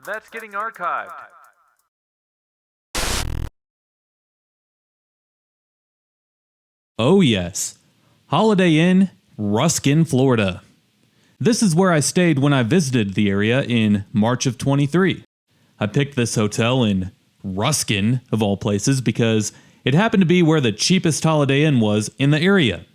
that's getting archived. Oh yes, Holiday Inn, Ruskin, Florida. This is where I stayed when I visited the area in March of 23. I picked this hotel in Ruskin, of all places, because it happened to be where the cheapest Holiday Inn was in the area.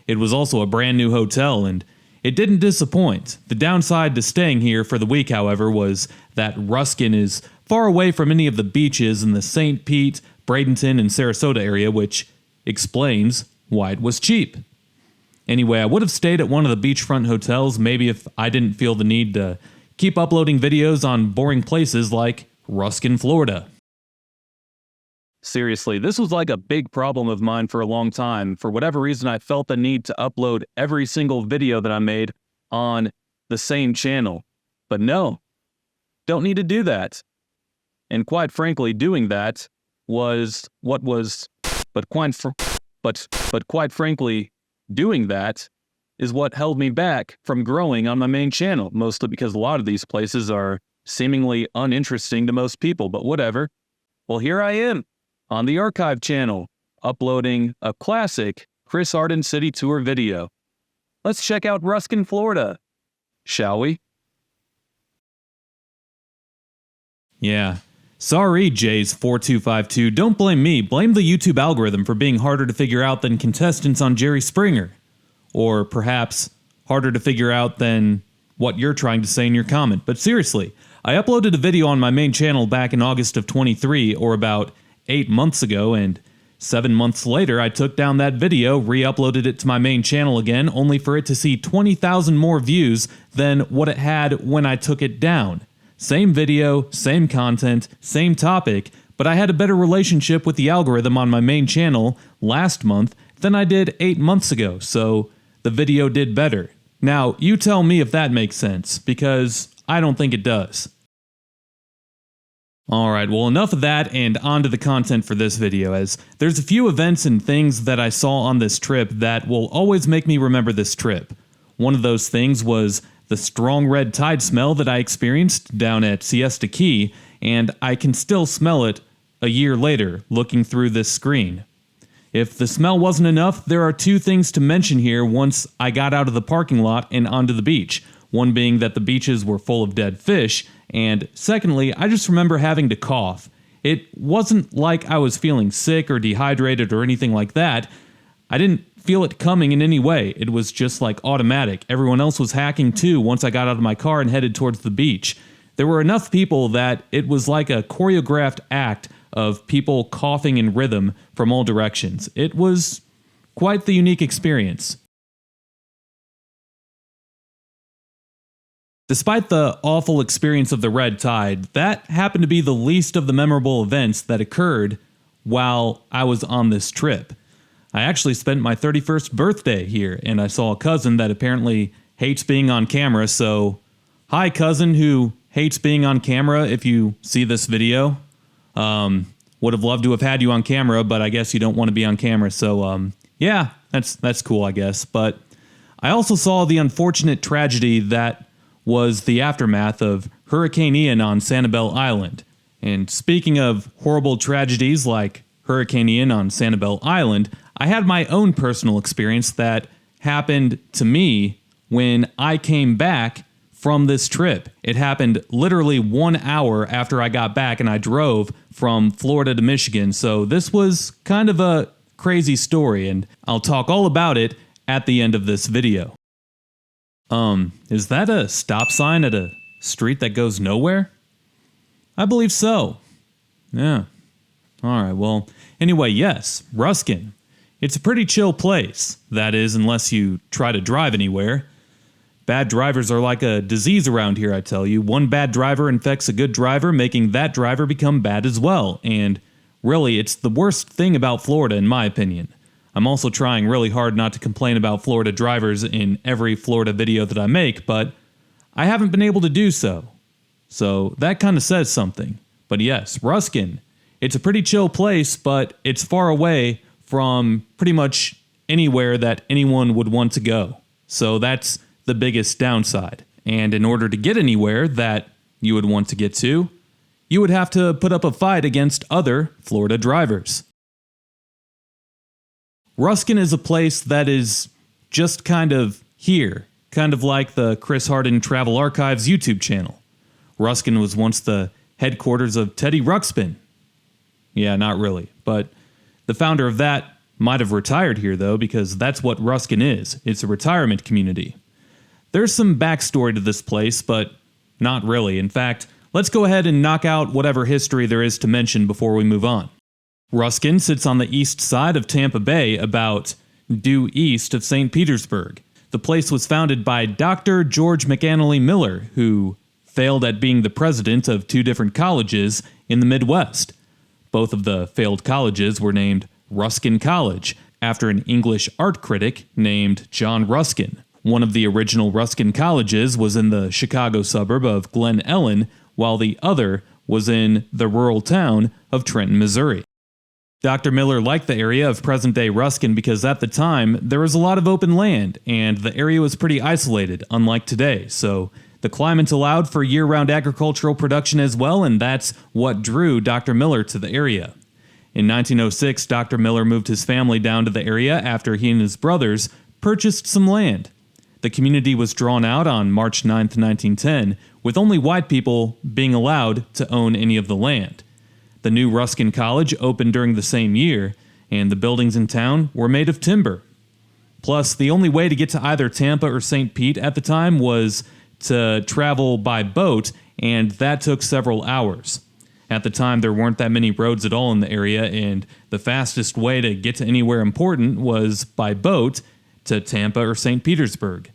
It was also a brand new hotel, and it didn't disappoint. The downside to staying here for the week, however, was that Ruskin is far away from any of the beaches in the St. Pete, Bradenton, and Sarasota area, which explains why it was cheap. Anyway, I would have stayed at one of the beachfront hotels maybe if I didn't feel the need to keep uploading videos on boring places like Ruskin, Florida. Seriously, this was like a big problem of mine for a long time. For whatever reason, I felt the need to upload every single video that I made on the same channel. But no, don't need to do that. And quite frankly, doing that was what was, but quite frankly, doing that is what held me back from growing on my main channel, mostly because a lot of these places are seemingly uninteresting to most people, but whatever. Well, here I am on the archive channel, uploading a classic Chris Harden city tour video. Let's check out Ruskin, Florida, shall we? Yeah. Sorry, Jays4252. Don't blame me. Blame the YouTube algorithm for being harder to figure out than contestants on Jerry Springer. Or perhaps harder to figure out than what you're trying to say in your comment. But seriously, I uploaded a video on my main channel back in August of 23, or about 8 months ago, and 7 months later I took down that video, re-uploaded it to my main channel again, only for it to see 20,000 more views than what it had when I took it down. Same video, same content, same topic, but I had a better relationship with the algorithm on my main channel last month than I did 8 months ago, so the video did better. Now, you tell me if that makes sense, because I don't think it does. Alright, well enough of that and on to the content for this video, as there's a few events and things that I saw on this trip that will always make me remember this trip. One of those things was the strong red tide smell that I experienced down at Siesta Key, and I can still smell it a year later looking through this screen. If the smell wasn't enough, there are two things to mention here once I got out of the parking lot and onto the beach. One being that the beaches were full of dead fish, and secondly, I just remember having to cough. It wasn't like I was feeling sick or dehydrated or anything like that. I didn't feel it coming in any way. It was just like automatic. Everyone else was hacking too once I got out of my car and headed towards the beach. There were enough people that it was like a choreographed act of people coughing in rhythm from all directions. It was quite the unique experience. Despite the awful experience of the red tide, that happened to be the least of the memorable events that occurred while I was on this trip. I actually spent my 31st birthday here, and I saw a cousin that apparently hates being on camera, so hi cousin who hates being on camera if you see this video. Would have loved to have had you on camera, but I guess you don't want to be on camera, so yeah, that's cool I guess. But I also saw the unfortunate tragedy that was the aftermath of Hurricane Ian on Sanibel Island. And speaking of horrible tragedies like Hurricane Ian on Sanibel Island, I had my own personal experience that happened to me when I came back from this trip. It happened literally 1 hour after I got back, and I drove from Florida to Michigan, so this was kind of a crazy story, and I'll talk all about it at the end of this video. Is that a stop sign at a street that goes nowhere? I believe so. Yeah. Alright, well, anyway, yes, Ruskin. It's a pretty chill place. That is, unless you try to drive anywhere. Bad drivers are like a disease around here, I tell you. One bad driver infects a good driver, making that driver become bad as well. And really, it's the worst thing about Florida, in my opinion. I'm also trying really hard not to complain about Florida drivers in every Florida video that I make, but I haven't been able to do so. So that kind of says something. But yes, Ruskin. It's a pretty chill place, but it's far away from pretty much anywhere that anyone would want to go. So that's the biggest downside. And in order to get anywhere that you would want to get to, you would have to put up a fight against other Florida drivers. Ruskin is a place that is just kind of here, kind of like the Chris Harden Travel Archives YouTube channel. Ruskin was once the headquarters of Teddy Ruxpin. Yeah, not really, but the founder of that might have retired here, though, because that's what Ruskin is. It's a retirement community. There's some backstory to this place, but not really. In fact, let's go ahead and knock out whatever history there is to mention before we move on. Ruskin sits on the east side of Tampa Bay, about due east of St. Petersburg. The place was founded by Dr. George McAnally Miller, who failed at being the president of two different colleges in the Midwest. Both of the failed colleges were named Ruskin College, after an English art critic named John Ruskin. One of the original Ruskin colleges was in the Chicago suburb of Glen Ellen, while the other was in the rural town of Trenton, Missouri. Dr. Miller liked the area of present-day Ruskin because at the time, there was a lot of open land, and the area was pretty isolated, unlike today, so the climate allowed for year-round agricultural production as well, and that's what drew Dr. Miller to the area. In 1906, Dr. Miller moved his family down to the area after he and his brothers purchased some land. The community was drawn out on March 9, 1910, with only white people being allowed to own any of the land. The new Ruskin College opened during the same year, and the buildings in town were made of timber. Plus, the only way to get to either Tampa or St. Pete at the time was to travel by boat, and that took several hours. At the time, there weren't that many roads at all in the area, and the fastest way to get to anywhere important was by boat to Tampa or St. Petersburg.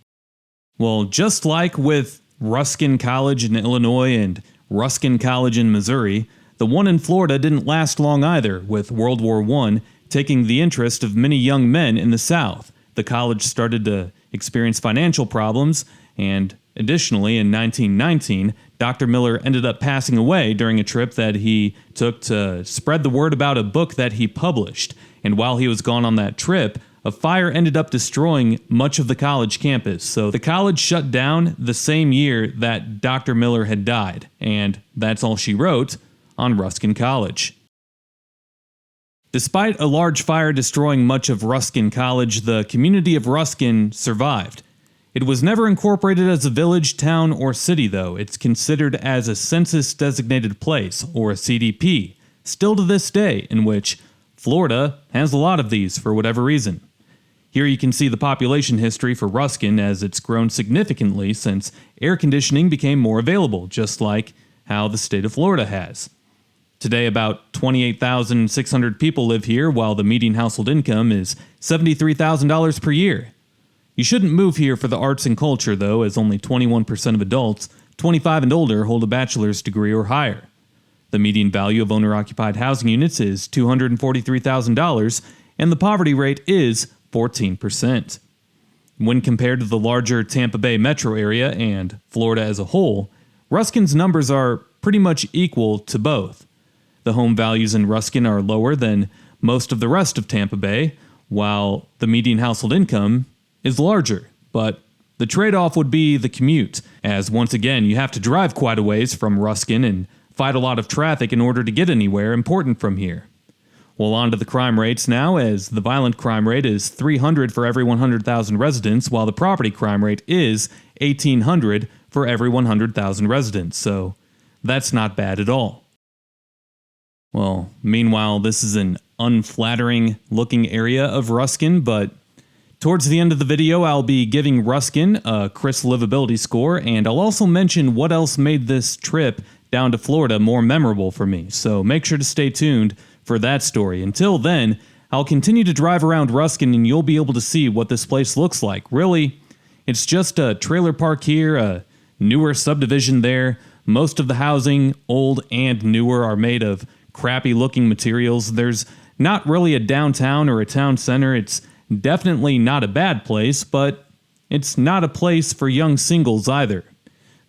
Well, just like with Ruskin College in Illinois and Ruskin College in Missouri, the one in Florida didn't last long either, with World War I taking the interest of many young men in the South. The college started to experience financial problems, and additionally, in 1919, Dr. Miller ended up passing away during a trip that he took to spread the word about a book that he published. And while he was gone on that trip, a fire ended up destroying much of the college campus. So the college shut down the same year that Dr. Miller had died. And that's all she wrote on Ruskin College. Despite a large fire destroying much of Ruskin College, the community of Ruskin survived. It was never incorporated as a village, town, or city, though. It's considered as a census-designated place, or a CDP, still to this day, in which Florida has a lot of these for whatever reason. Here you can see the population history for Ruskin as it's grown significantly since air conditioning became more available, just like how the state of Florida has. Today, about 28,600 people live here, while the median household income is $73,000 per year. You shouldn't move here for the arts and culture, though, as only 21% of adults 25 and older hold a bachelor's degree or higher. The median value of owner-occupied housing units is $243,000, and the poverty rate is 14%. When compared to the larger Tampa Bay metro area and Florida as a whole, Ruskin's numbers are pretty much equal to both. The home values in Ruskin are lower than most of the rest of Tampa Bay, while the median household income is larger, but the trade-off would be the commute, as once again you have to drive quite a ways from Ruskin and fight a lot of traffic in order to get anywhere important from here. Well, on to the crime rates now, as the violent crime rate is 300 for every 100,000 residents, while the property crime rate is 1,800 for every 100,000 residents, so that's not bad at all. Well, meanwhile, this is an unflattering-looking area of Ruskin, but towards the end of the video, I'll be giving Ruskin a Chris livability score, and I'll also mention what else made this trip down to Florida more memorable for me, so make sure to stay tuned for that story. Until then, I'll continue to drive around Ruskin and you'll be able to see what this place looks like. Really, it's just a trailer park here, a newer subdivision there. Most of the housing, old and newer, are made of crappy-looking materials. There's not really a downtown or a town center. It's definitely not a bad place, but it's not a place for young singles either.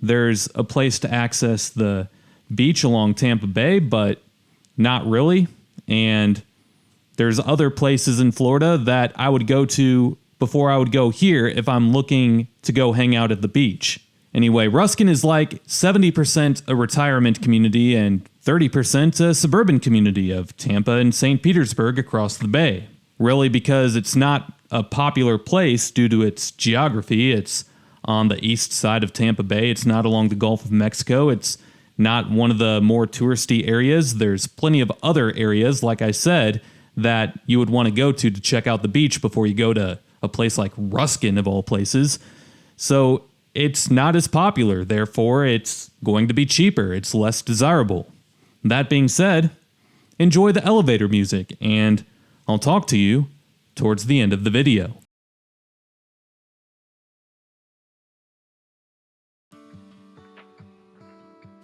There's a place to access the beach along Tampa Bay, but not really. And there's other places in Florida that I would go to before I would go here if I'm looking to go hang out at the beach. Anyway, Ruskin is like 70% a retirement community and 30% a suburban community of Tampa and St. Petersburg across the bay. Really, because it's not a popular place due to its geography. It's on the east side of Tampa Bay. It's not along the Gulf of Mexico. It's not one of the more touristy areas. There's plenty of other areas, like I said, that you would want to go to check out the beach before you go to a place like Ruskin, of all places. So it's not as popular. Therefore, it's going to be cheaper. It's less desirable. That being said, enjoy the elevator music, and I'll talk to you towards the end of the video.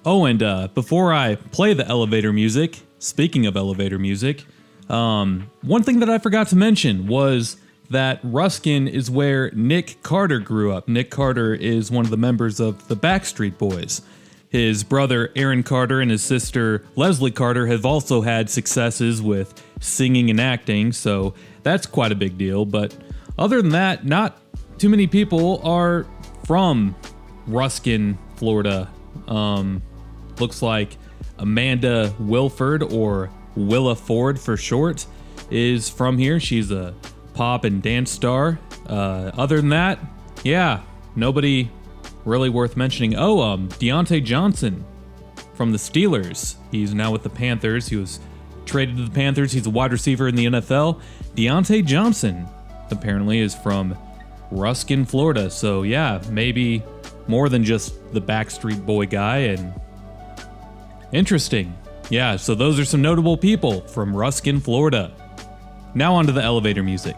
Oh, and before I play the elevator music, speaking of elevator music, one thing that I forgot to mention was that Ruskin is where Nick Carter grew up. Nick Carter is one of the members of the Backstreet Boys. His brother Aaron Carter and his sister Leslie Carter have also had successes with singing and acting, so that's quite a big deal. But other than that, not too many people are from Ruskin, Florida. Looks like Amanda Wilford, or Willa Ford for short, is from here. She's a pop and dance star. Other than that, yeah, nobody really worth mentioning. Oh, Deontay Johnson from the Steelers. He's now with the Panthers. He was traded to the Panthers. He's a wide receiver in the NFL. Deontay Johnson apparently is from Ruskin, Florida. So yeah, maybe more than just the Backstreet Boy guy. And interesting. Yeah, so those are some notable people from Ruskin, Florida. Now on to the elevator music.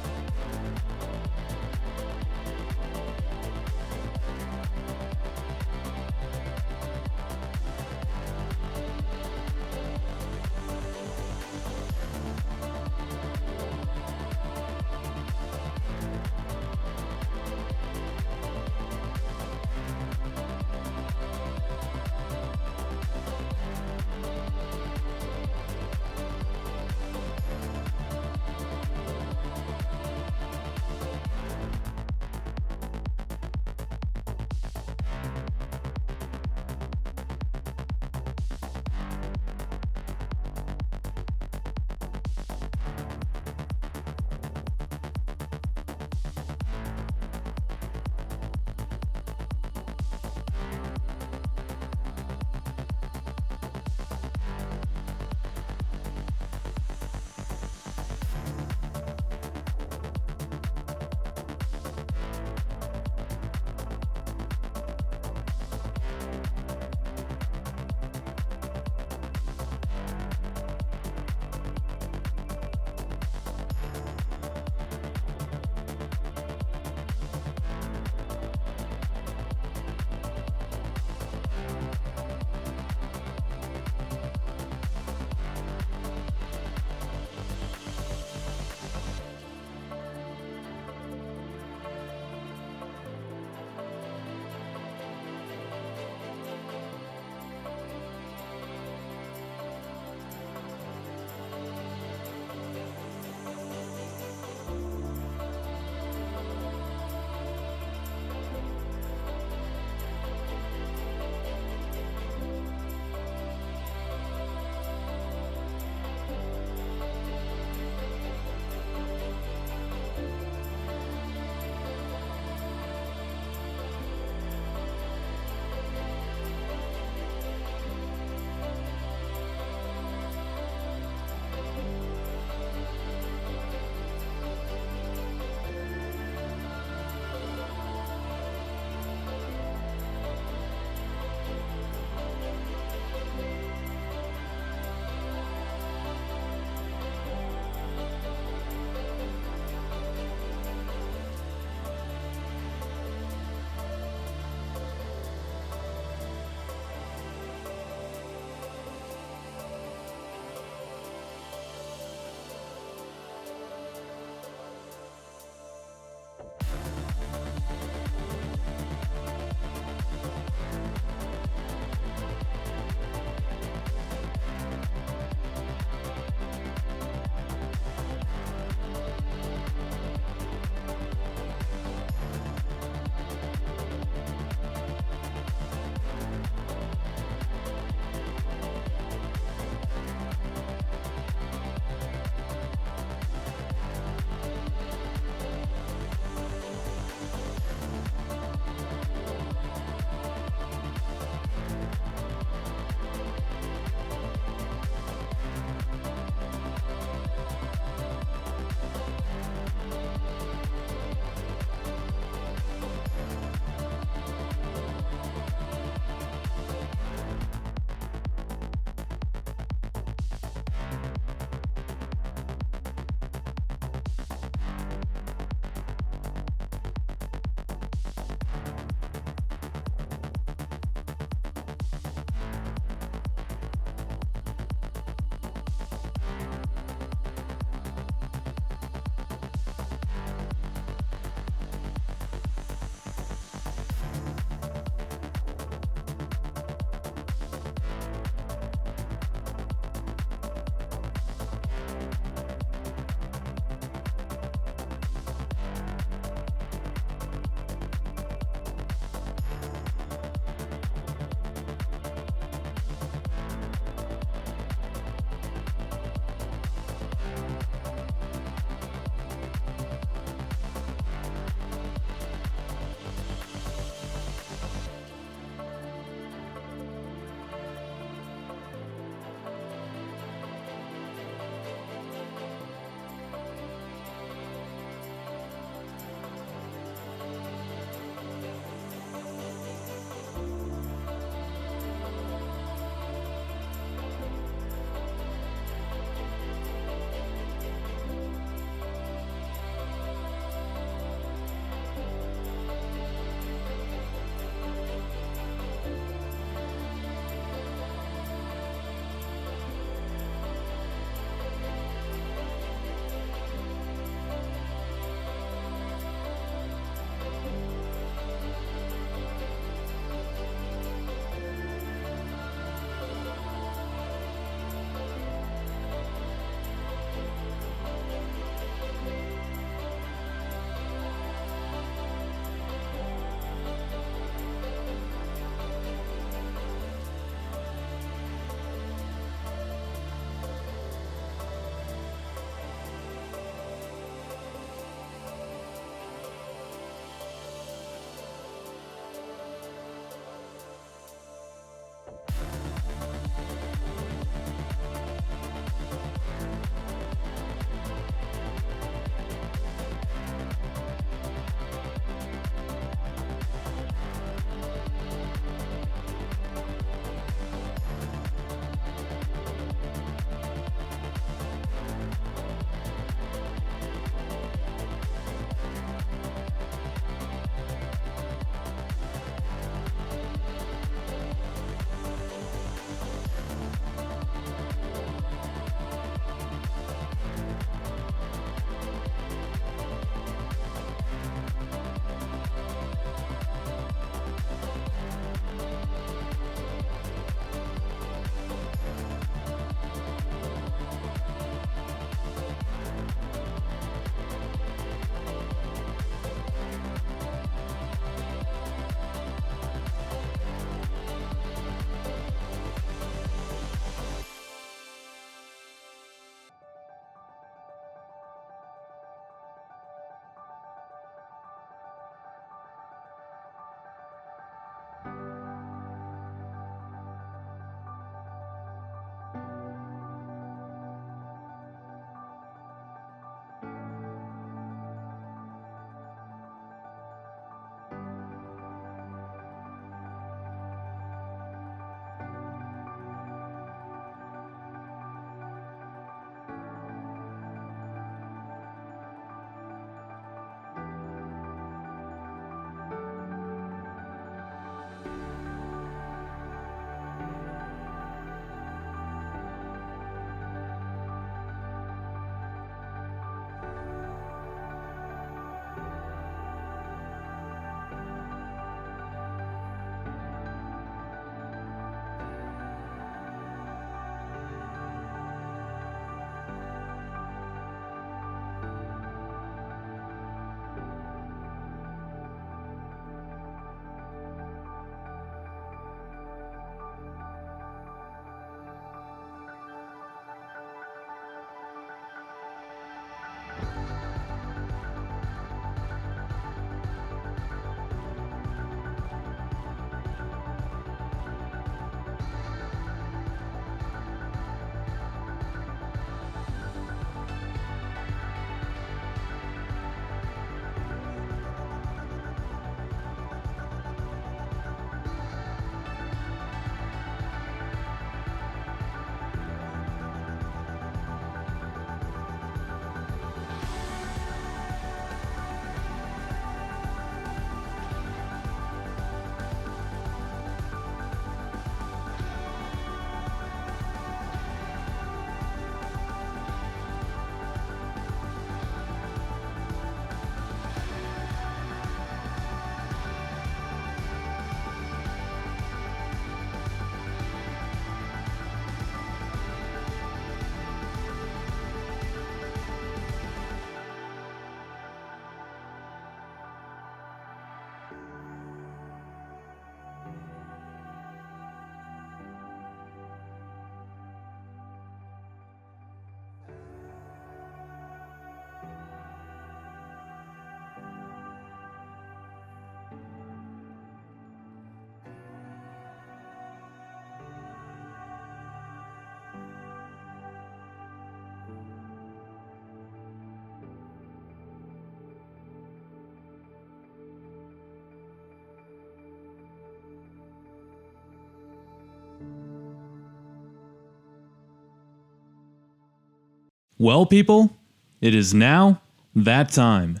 Well, people, it is now that time.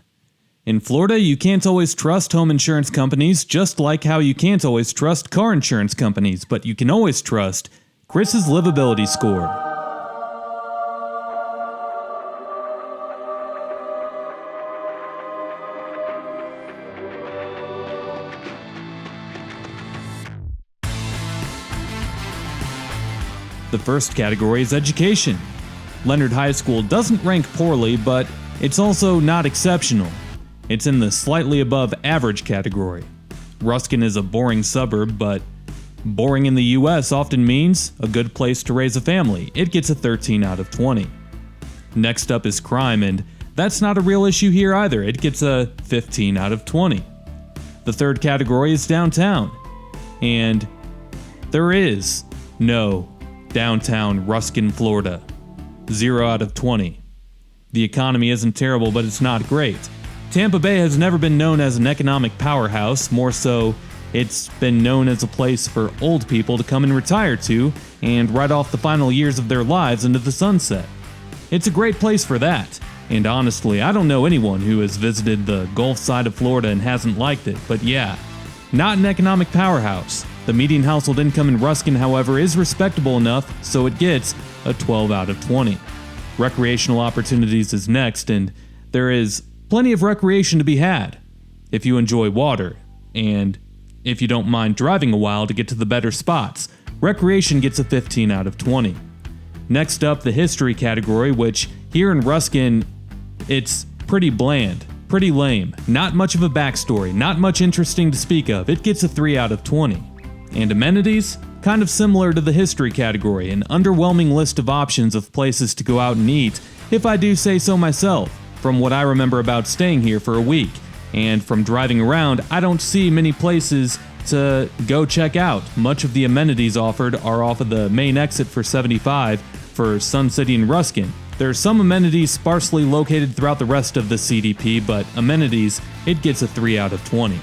In Florida, you can't always trust home insurance companies, just like how you can't always trust car insurance companies, but you can always trust Chris's livability score. The first category is education. Leonard High School doesn't rank poorly, but it's also not exceptional. It's in the slightly above average category. Ruskin is a boring suburb, but boring in the US often means a good place to raise a family. It gets a 13 out of 20. Next up is crime, and that's not a real issue here either. It gets a 15 out of 20. The third category is downtown, and there is no downtown Ruskin, Florida. 0 out of 20. The economy isn't terrible, but it's not great. Tampa Bay has never been known as an economic powerhouse. More so, it's been known as a place for old people to come and retire to and ride off the final years of their lives into the sunset. It's a great place for that. And honestly, I don't know anyone who has visited the Gulf side of Florida and hasn't liked it. But yeah, not an economic powerhouse. The median household income in Ruskin, however, is respectable enough, so it gets a 12 out of 20. Recreational opportunities is next, and there is plenty of recreation to be had if you enjoy water, and if you don't mind driving a while to get to the better spots. Recreation gets a 15 out of 20. Next up, the history category, which here in Ruskin, it's pretty bland, pretty lame, not much of a backstory, not much interesting to speak of. It gets a 3 out of 20. And amenities? Kind of similar to the history category, an underwhelming list of options of places to go out and eat, if I do say so myself, from what I remember about staying here for a week. And from driving around, I don't see many places to go check out. Much of the amenities offered are off of the main exit for 75 for Sun City and Ruskin. There are some amenities sparsely located throughout the rest of the CDP, but amenities, it gets a 3 out of 20.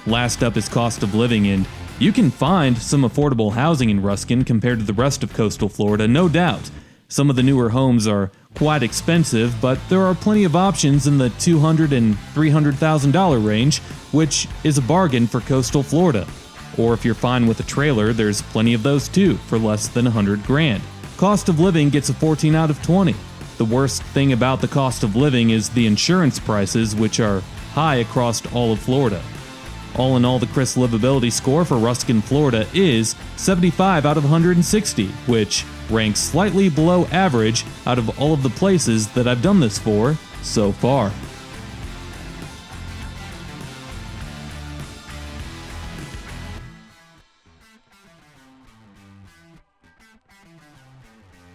Last up is cost of living, and you can find some affordable housing in Ruskin compared to the rest of coastal Florida, no doubt. Some of the newer homes are quite expensive, but there are plenty of options in the $200,000 and $300,000 range, which is a bargain for coastal Florida. Or if you're fine with a trailer, there's plenty of those too, for less than $100,000. Cost of living gets a 14 out of 20. The worst thing about the cost of living is the insurance prices, which are high across all of Florida. All in all, the Chris livability score for Ruskin, Florida is 75 out of 160, which ranks slightly below average out of all of the places that I've done this for so far.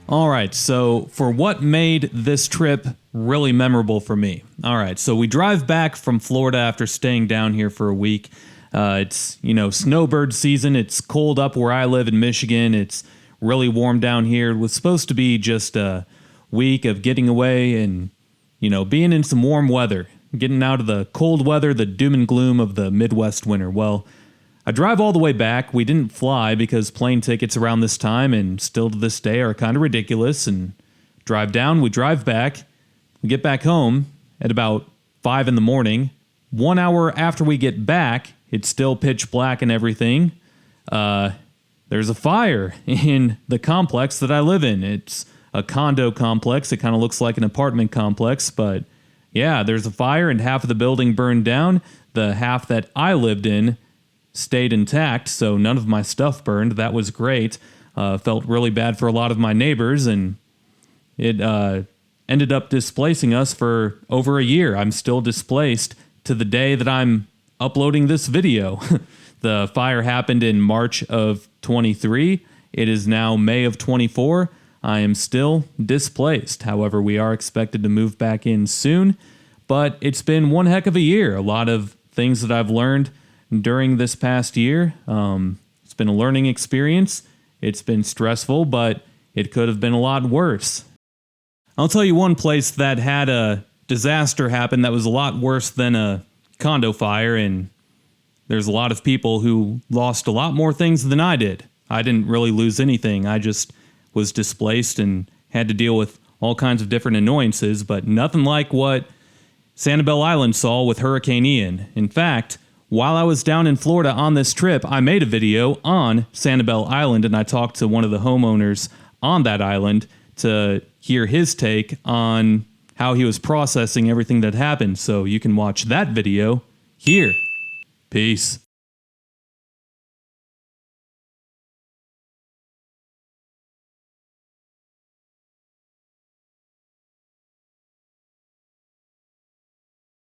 Alright, so for what made this trip really memorable for me. Alright, so we drive back from Florida after staying down here for a week. It's, snowbird season. It's cold up where I live in Michigan. It's really warm down here. It was supposed to be just a week of getting away and, being in some warm weather. Getting out of the cold weather, the doom and gloom of the Midwest winter. Well, I drive all the way back. We didn't fly because plane tickets around this time and still to this day are kind of ridiculous. And drive down, we drive back. We get back home at about 5 in the morning. 1 hour after we get back, it's still pitch black and everything. There's a fire in the complex that I live in. It's a condo complex. It kind of looks like an apartment complex, but yeah, there's a fire and half of the building burned down. The half that I lived in stayed intact, so none of my stuff burned. That was great. Felt really bad for a lot of my neighbors, and it ended up displacing us for over a year. I'm still displaced to the day that I'm uploading this video. The fire happened in March of 23. It is now May of 24. I am still displaced. However, we are expected to move back in soon, but it's been one heck of a year. A lot of things that I've learned during this past year. It's been a learning experience. It's been stressful, but it could have been a lot worse. I'll tell you one place that had a disaster happen that was a lot worse than a condo fire, and there's a lot of people who lost a lot more things than I did. I didn't really lose anything. I just was displaced and had to deal with all kinds of different annoyances, but nothing like what Sanibel Island saw with Hurricane Ian. In fact, while I was down in Florida on this trip, I made a video on Sanibel Island, and I talked to one of the homeowners on that island to hear his take on how he was processing everything that happened. So you can watch that video here. Peace.